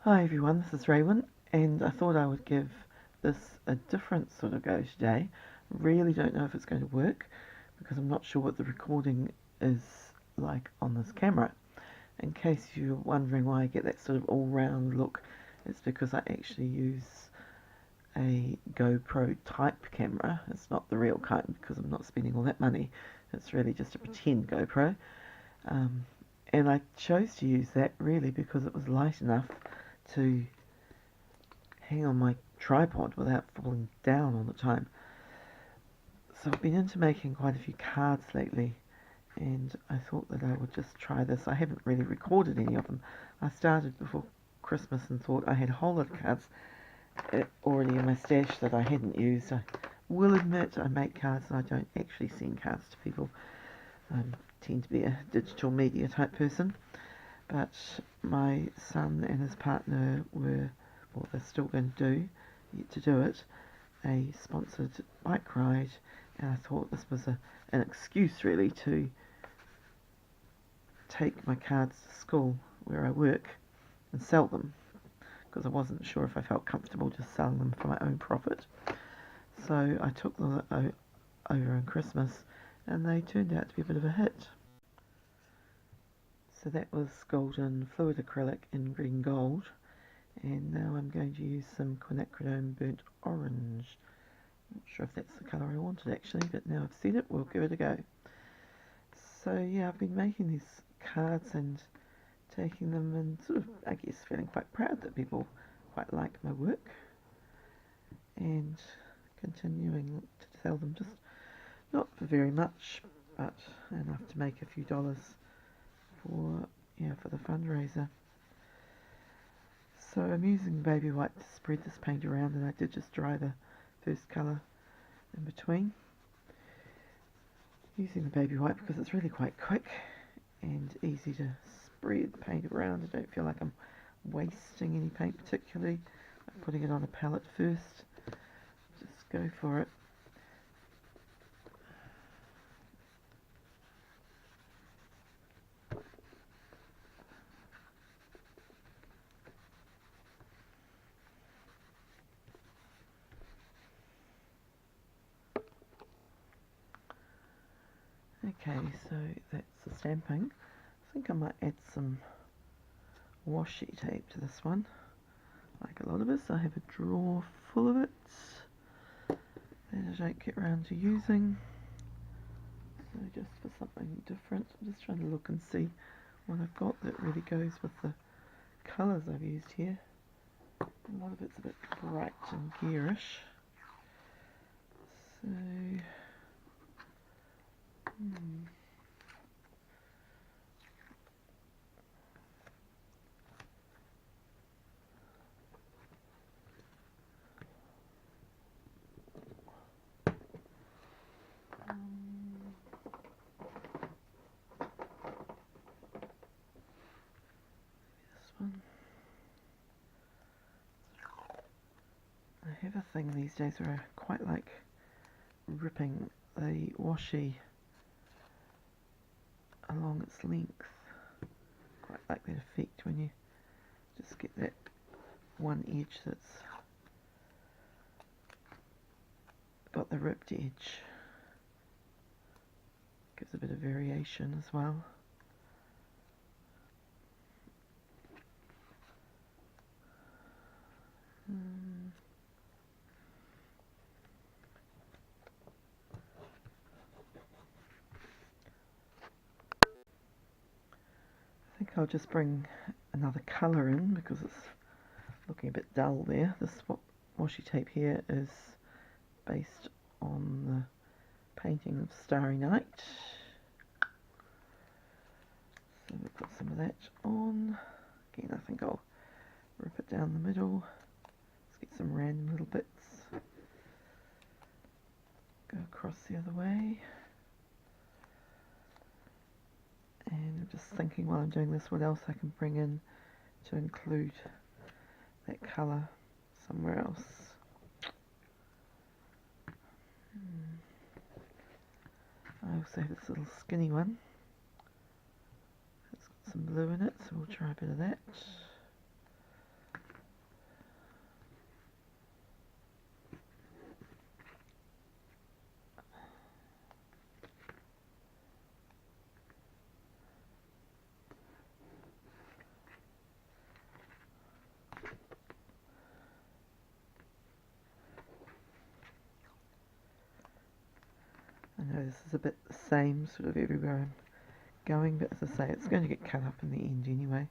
Hi everyone, this is Raywin, and I thought I would give this a different sort of go today. Really don't know if it's going to work because I'm not sure what the recording is like on this camera. In case you're wondering why I get that sort of all-round look, it's because I actually use a GoPro type camera. It's not the real kind because I'm not spending all that money. It's really just a pretend GoPro. Um, and I chose to use that really because it was light enough to hang on my tripod without falling down all the time. So I've been into making quite a few cards lately, and I thought that I would just try this. I haven't really recorded any of them. I started before Christmas and thought I had a whole lot of cards already in my stash that I hadn't used. I will admit I make cards and I don't actually send cards to people. I tend to be a digital media type person. But my son and his partner were, well, they're still going to do it, a sponsored bike ride, and I thought this was an excuse really to take my cards to school where I work and sell them, because I wasn't sure if I felt comfortable just selling them for my own profit. So I took them over on Christmas, and they turned out to be a bit of a hit. So that was golden fluid acrylic in green gold, and now I'm going to use some quinacridone burnt orange. Not sure if that's the colour I wanted actually, but now I've seen it, we'll give it a go. So yeah, I've been making these cards and taking them and sort of, I guess, feeling quite proud that people quite like my work, and continuing to sell them, just not for very much, but enough to make a few dollars for the fundraiser. So I'm using baby white to spread this paint around, and I did just dry the first colour in between. Using the baby white because it's really quite quick and easy to spread paint around. I don't feel like I'm wasting any paint particularly. I'm putting it on a palette first. Just go for it. Okay, so that's the stamping. I think I might add some washi tape to this one. Like a lot of this, I have a drawer full of it that I don't get around to using. So just for something different, I'm just trying to look and see what I've got that really goes with the colours I've used here. A lot of it's a bit bright and gearish. So, this one. I have a thing these days where I quite like ripping the washi along its length. Quite like that effect when you just get that one edge that's got the ripped edge. Gives a bit of variation as well. I think I'll just bring another colour in because it's looking a bit dull there. This washi tape here is based on the painting of Starry Night. So we'll put some of that on. Again, I think I'll rip it down the middle. Let's get some random little bits. Go across the other way. And I'm just thinking while I'm doing this what else I can bring in to include that colour somewhere else. I also have this little skinny one. It's got some blue in it, so we'll try a bit of that. this is a bit the same sort of everywhere I'm going, but as I say, it's going to get cut up in the end anyway.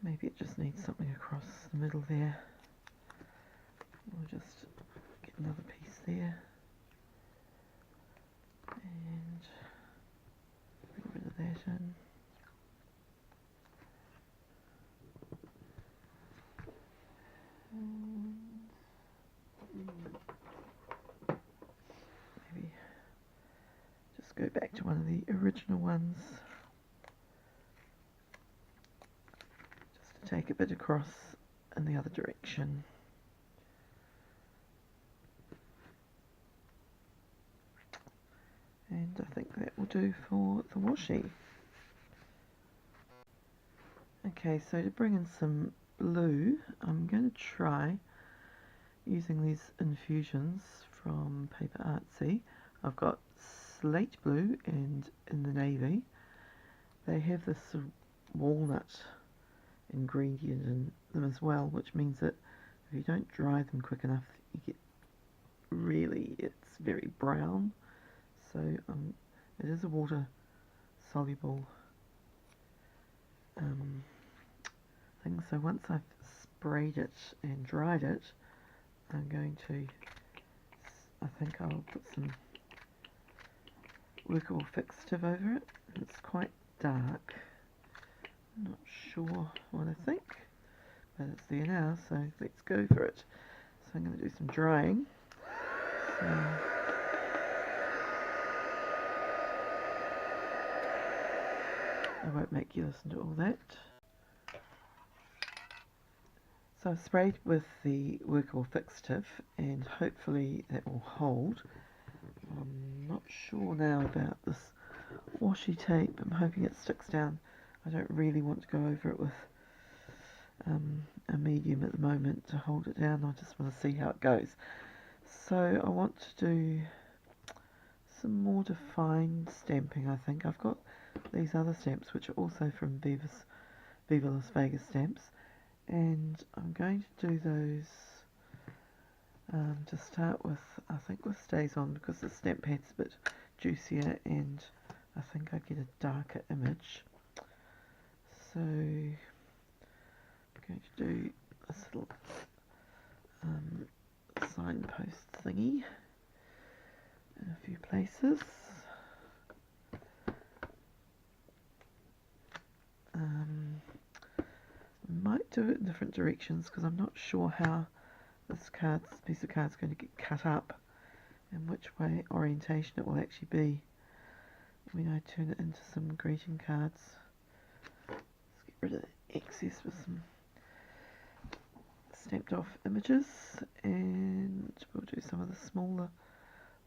Maybe it just needs something across the middle there. We'll just get another piece there. And bring a bit of that in. Maybe just go back to one of the original ones. Just to take a bit across in the other direction. And I think that will do for the washi. Okay, so to bring in some blue, I'm going to try using these infusions from Paper Artsy. I've got slate blue and in the navy. They have this sort of walnut ingredient in them as well, which means that if you don't dry them quick enough, you get it's very brown. So it is a water soluble thing. So once I've sprayed it and dried it, I'm going to, I think I'll put some workable fixative over it. It's quite dark. I'm not sure what I think, but it's there now, so let's go for it. So I'm going to do some drying. So I won't make you listen to all that. So I've sprayed with the workable fixative and hopefully that will hold. I'm not sure now about this washi tape. I'm hoping it sticks down. I don't really want to go over it with a medium at the moment to hold it down. I just want to see how it goes. So I want to do some more defined stamping, I think. I've got these other stamps which are also from Viva Las Vegas stamps, and I'm going to do those to start with, I think with StazOn, because the stamp pad's a bit juicier and I think I get a darker image. So I'm going to do this little signpost thingy in a few places. Might do it in different directions because I'm not sure how this piece of card is going to get cut up and which way orientation it will actually be when I turn it into some greeting cards. Let's get rid of the excess with some stamped off images, and we'll do some of the smaller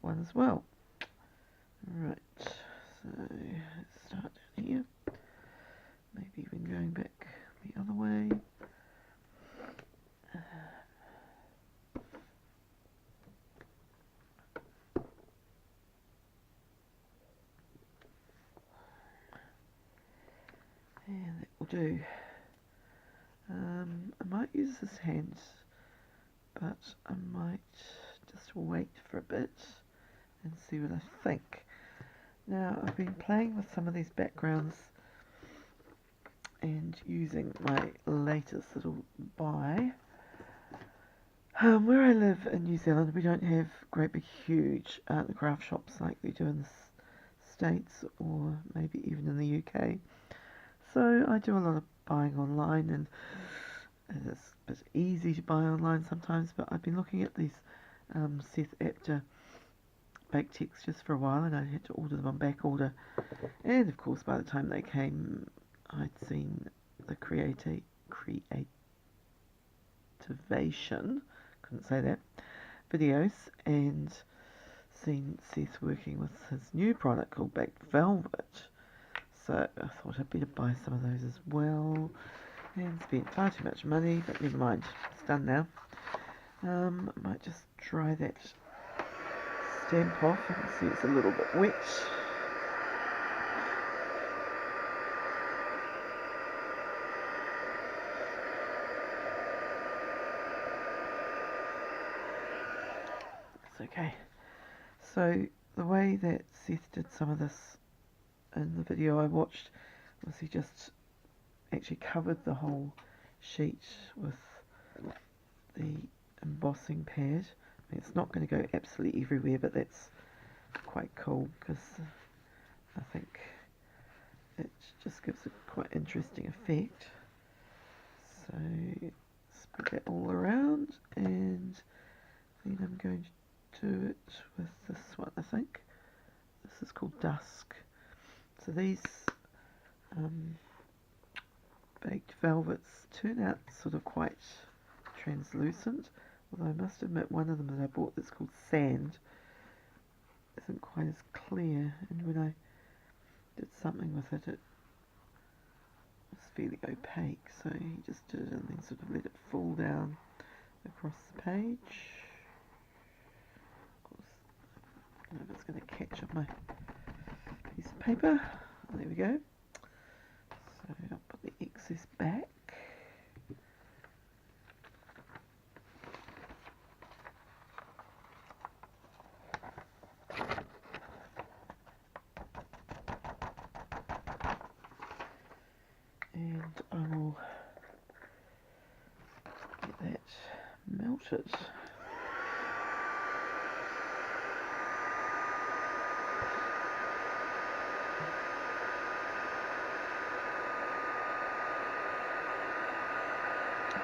one as well. Right, so let's start down here. Maybe even going back the other way. And that will do. I might use this hand, but I might just wait for a bit and see what I think. Now, I've been playing with some of these backgrounds and using my latest little buy. Where I live in New Zealand, we don't have great big huge art and craft shops like we do in the States or maybe even in the UK. So I do a lot of buying online, and it's a bit easy to buy online sometimes, but I've been looking at these Seth Apter baked textures for a while, and I had to order them on back order, and of course by the time they came I'd seen the Creativation, couldn't say that, videos, and seen Seth working with his new product called Baked Velvet. So I thought I'd better buy some of those as well, and spent far too much money, but never mind, it's done now. I might just dry that stamp off. You can see it's a little bit wet. It's okay. So the way that Seth did some of this in the video I watched was he just actually covered the whole sheet with the embossing pad. I mean, it's not going to go absolutely everywhere, but that's quite cool because I think it just gives a quite interesting effect. So spread that all around, and then I'm going to do it with this one, I think. This is called Dusk. So these baked velvets turn out sort of quite translucent, although I must admit one of them that I bought that's called Sand isn't quite as clear, and when I did something with it, it was fairly opaque, so he just did it and then sort of let it fall down across the page. Of course, I don't know if it's going to catch on my piece of paper. There we go. So I'll put the excess back. And I will get that melted.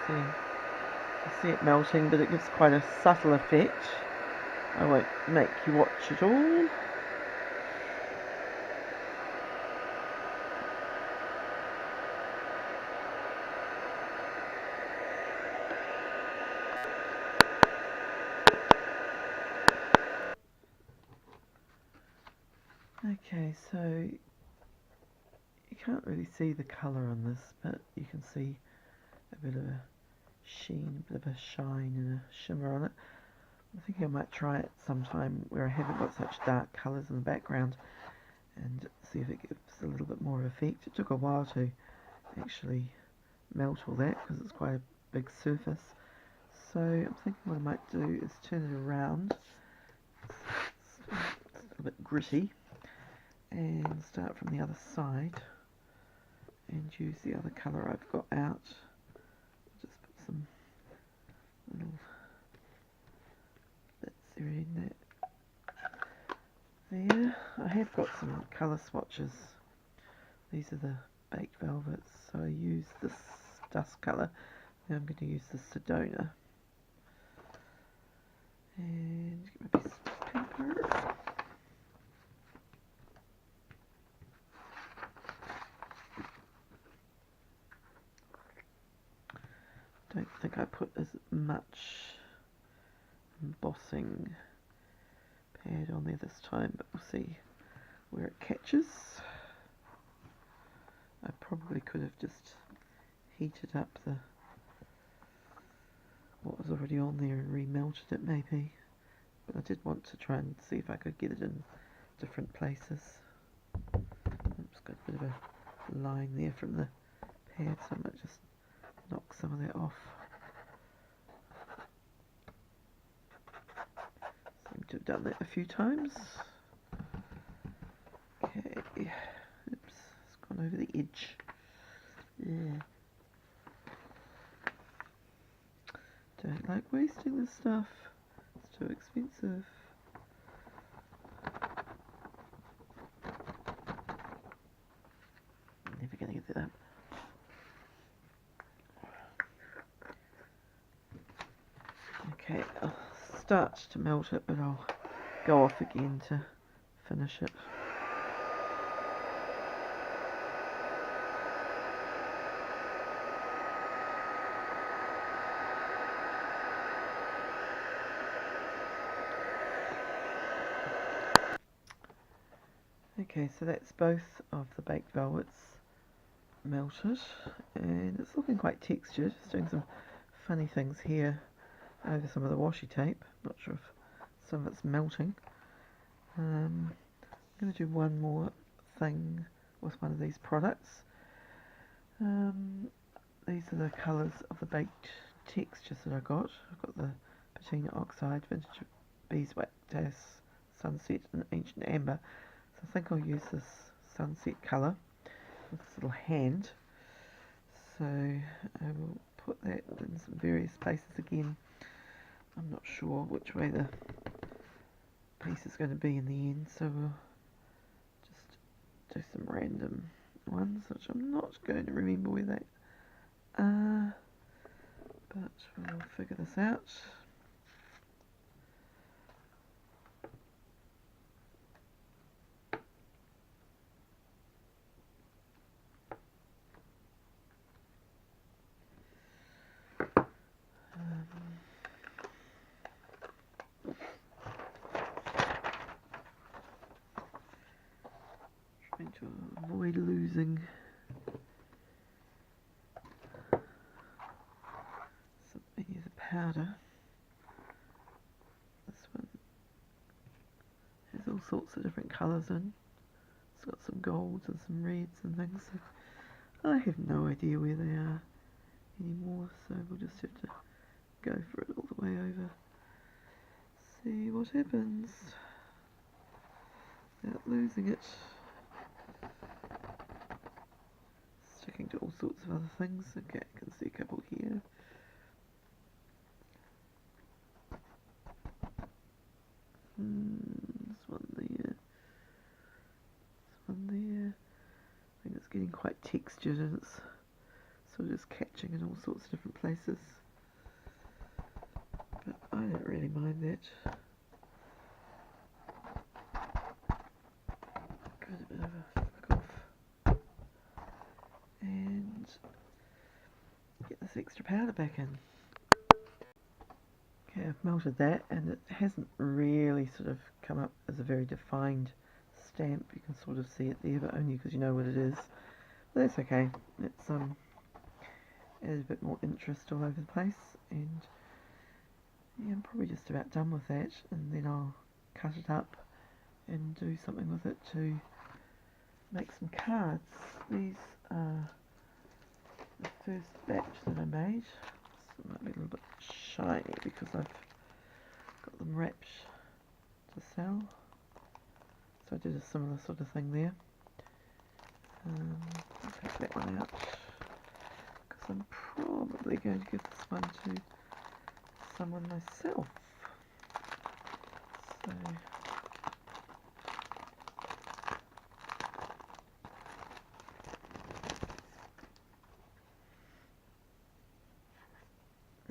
See, you see it melting, but it gives quite a subtle effect. I won't make you watch it all. Okay, so you can't really see the colour on this, but you can see a bit of a sheen, a bit of a shine and a shimmer on it. I think I might try it sometime where I haven't got such dark colours in the background and see if it gives a little bit more effect. It took a while to actually melt all that because it's quite a big surface. So I'm thinking what I might do is turn it around. It's a little bit gritty. And start from the other side and use the other colour I've got out. Just put some little bits in there. I have got some colour swatches. These are the baked velvets, so I use this dust colour. Now I'm going to use the Sedona. And get my piece of paper. Don't think I put as much embossing pad on there this time, but we'll see where it catches. I probably could have just heated up what was already on there and remelted it maybe, but I did want to try and see if I could get it in different places. I've just got a bit of a line there from the pad, so I might just knock some of that off. Seem to have done that a few times. Okay, oops, it's gone over the edge. Yeah. Don't like wasting this stuff. It's too expensive. Never gonna get that up. Okay, I'll start to melt it, but I'll go off again to finish it. Okay, so that's both of the baked velvets melted, and it's looking quite textured. It's doing some funny things here over some of the washi tape. Not sure if some of it's melting. I'm going to do one more thing with one of these products. These are the colours of the baked textures that I got. I've got the patina oxide, vintage beeswax Sunset and Ancient Amber. So I think I'll use this sunset colour with this little hand. So I will put that in some various places again. I'm not sure which way the piece is going to be in the end, so we'll just do some random ones, which I'm not going to remember where they are, but we'll figure this out. Trying to avoid losing any of the powder. This one has all sorts of different colours in. It's got some golds and some reds and things. So I have no idea where they are anymore, so we'll just have to go for it all the way over. See what happens without losing it. Sticking to all sorts of other things. Okay, I can see a couple here. This one there. This one there. I think it's getting quite textured and it's sort of just catching in all sorts of different places. But I don't really mind that. Got a bit of a flick off. And get this extra powder back in. Okay, I've melted that and it hasn't really sort of come up as a very defined stamp. You can sort of see it there, but only because you know what it is. But that's okay. It's added a bit more interest all over the place, and yeah, I'm probably just about done with that, and then I'll cut it up and do something with it to make some cards. These are the first batch that I made. So it might be a little bit shiny because I've got them wrapped to sell. So I did a similar sort of thing there. I'll take that one out because I'm probably going to give this one to someone myself. So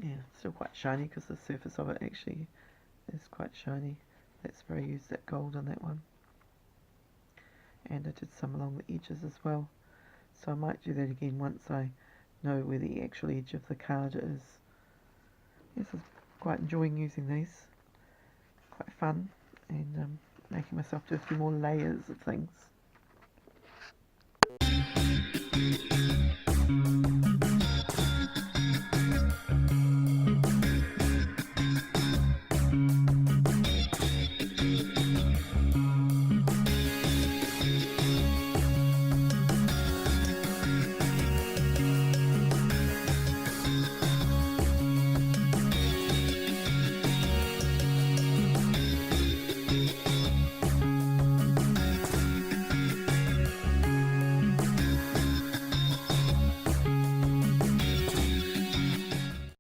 yeah, still quite shiny because the surface of it actually is quite shiny. That's where I used that gold on that one. And I did some along the edges as well. So I might do that again once I know where the actual edge of the card is. Yes, I'm quite enjoying using these. Quite fun, and making myself do a few more layers of things.